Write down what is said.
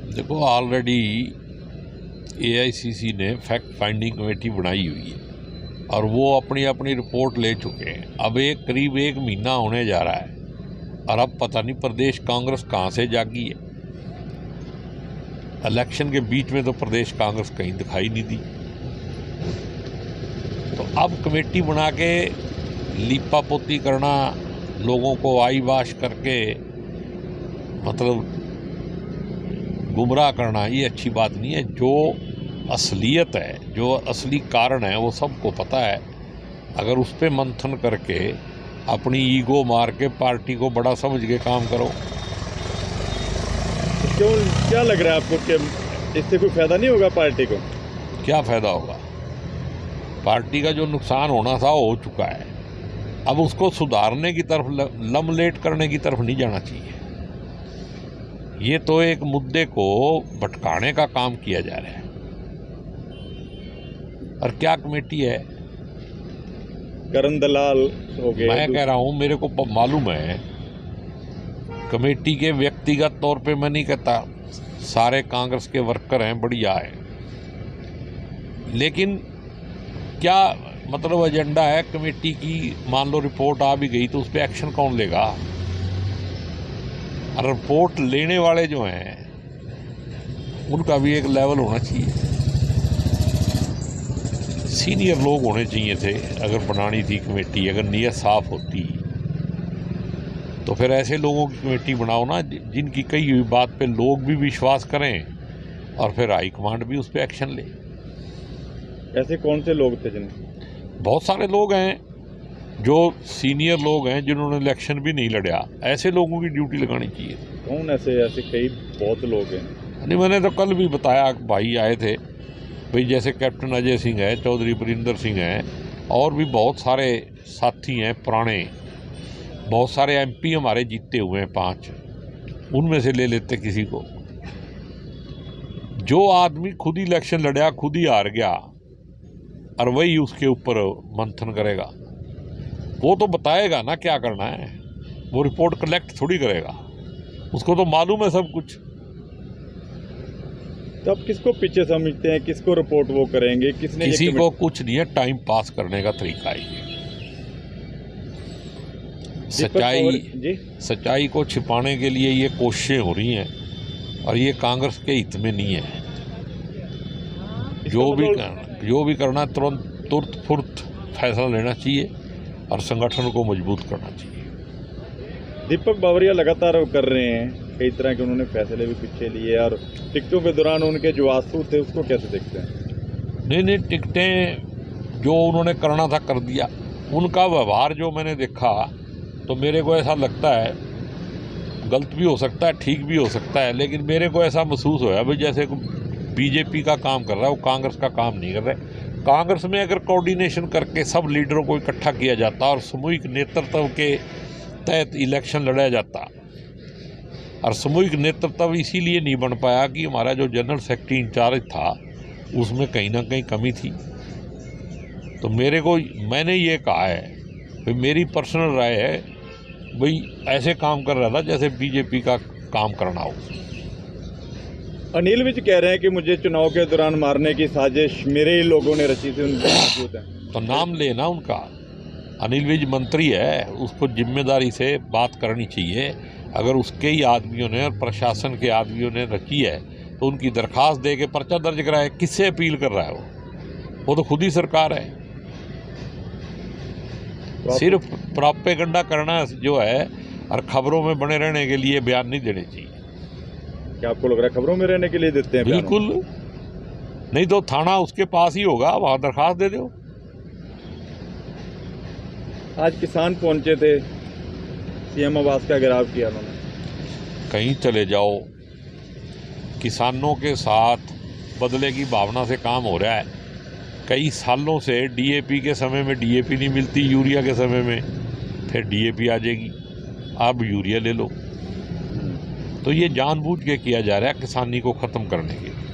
देखो, already AICC ने fact finding committee बनाई हुई है और वो अपनी अपनी रिपोर्ट ले चुके हैं। अब करीब एक महीना होने जा रहा है और अब पता नहीं प्रदेश कांग्रेस कहाँ से जागी है। इलेक्शन के बीच में तो प्रदेश कांग्रेस कहीं दिखाई नहीं दी। तो अब कमेटी बना के लीपा पोती करना, लोगों को आई वाश करके मतलब गुमराह करना, ये अच्छी बात नहीं है। जो असलियत है, जो असली कारण है, वो सबको पता है। अगर उस पर मंथन करके अपनी ईगो मार के पार्टी को बड़ा समझ के काम करो। क्यों, क्या लग रहा है आपको कि इससे कोई फायदा नहीं होगा पार्टी को? क्या फायदा होगा? पार्टी का जो नुकसान होना था वो हो चुका है। अब उसको सुधारने की तरफ, लमलेट करने की तरफ नहीं जाना चाहिए। ये तो एक मुद्दे को भटकाने का काम किया जा रहा है। और क्या कमेटी है? करण दलाल हो गए। मैं कह रहा हूं, मेरे को मालूम है कमेटी के व्यक्तिगत तौर पे मैं नहीं कहता, सारे कांग्रेस के वर्कर हैं, बढ़िया है, लेकिन क्या मतलब एजेंडा है कमेटी की? मान लो रिपोर्ट आ भी गई तो उस पर एक्शन कौन लेगा? और रिपोर्ट लेने वाले जो हैं उनका भी एक लेवल होना चाहिए। सीनियर लोग होने चाहिए थे। अगर बनानी थी कमेटी, अगर नीयत साफ होती तो फिर ऐसे लोगों की कमेटी बनाओ ना जिनकी कही हुई बात पे लोग भी विश्वास करें और फिर हाईकमांड भी उस पर एक्शन ले। ऐसे कौन से लोग थे जिन्हें? बहुत सारे लोग हैं जो सीनियर लोग हैं जिन्होंने इलेक्शन भी नहीं लड़ा। ऐसे लोगों की ड्यूटी लगानी चाहिए। कौन ऐसे कई बहुत लोग हैं। नहीं, मैंने तो कल भी बताया, भाई आए थे भाई, जैसे कैप्टन अजय सिंह है, चौधरी बरिंदर सिंह हैं, और भी बहुत सारे साथी हैं पुराने। बहुत सारे एमपी हमारे जीते हुए हैं 5, उनमें से ले लेते किसी को। जो आदमी खुद ही इलेक्शन लड़ा, खुद ही हार गया, और वही उसके ऊपर मंथन करेगा, वो तो बताएगा ना क्या करना है। वो रिपोर्ट कलेक्ट थोड़ी करेगा, उसको तो मालूम है सब कुछ। तो आप किसको पीछे समझते हैं? किसको रिपोर्ट वो करेंगे? किसी को कुछ नहीं है, टाइम पास करने का तरीका है ये। सच्चाई को छिपाने के लिए ये कोशिशें हो रही हैं और ये कांग्रेस के हित में नहीं है। जो भी करना तुरंत फुर्त फैसला लेना चाहिए और संगठन को मजबूत करना चाहिए। दीपक बावरिया लगातार कर रहे हैं, कई तरह के उन्होंने फैसले भी पीछे लिए, और टिकटों के दौरान उनके जो आंसू थे उसको कैसे देखते हैं? नहीं, टिकटें जो उन्होंने करना था कर दिया। उनका व्यवहार जो मैंने देखा तो मेरे को ऐसा लगता है, गलत भी हो सकता है, ठीक भी हो सकता है, लेकिन मेरे को ऐसा महसूस होया भाई जैसे बीजेपी का काम कर रहा है, वो कांग्रेस का काम नहीं कर रहा है। कांग्रेस में अगर कोऑर्डिनेशन करके सब लीडरों को इकट्ठा किया जाता और सामूहिक नेतृत्व के तहत इलेक्शन लड़ा जाता, और सामूहिक नेतृत्व इसीलिए नहीं बन पाया कि हमारा जो जनरल सेक्रेटरी इंचार्ज था उसमें कहीं ना कहीं कमी थी। तो मैंने ये कहा है भाई, मेरी पर्सनल राय है भाई, ऐसे काम कर रहा था जैसे बीजेपी का काम करना हो। अनिल विज कह रहे हैं कि मुझे चुनाव के दौरान मारने की साजिश मेरे ही लोगों ने रची थी, उनके मौजूद है। तो नाम लेना उनका। अनिल विज मंत्री है, उसको जिम्मेदारी से बात करनी चाहिए। अगर उसके ही आदमियों ने और प्रशासन के आदमियों ने रची है तो उनकी दरखास्त दे के पर्चा दर्ज कराए। किससे अपील कर रहा है? वो तो खुद ही सरकार है। सिर्फ प्रोपेगेंडा करना जो है और खबरों में बने रहने के लिए बयान नहीं देने चाहिए। क्या आपको लग रहा है खबरों में रहने के लिए देते हैं? बिल्कुल नहीं, तो थाना उसके पास ही होगा, वहां दरखास्त दे दो। आज किसान पहुंचे थे, सीएम आवास का घेराव किया उन्होंने। कहीं चले जाओ, किसानों के साथ बदले की भावना से काम हो रहा है। कई सालों से डीएपी के समय में डीएपी नहीं मिलती, यूरिया के समय में फिर डीएपी आ जाएगी, अब यूरिया ले लो। तो ये जानबूझ के किया जा रहा है किसानी को ख़त्म करने के लिए।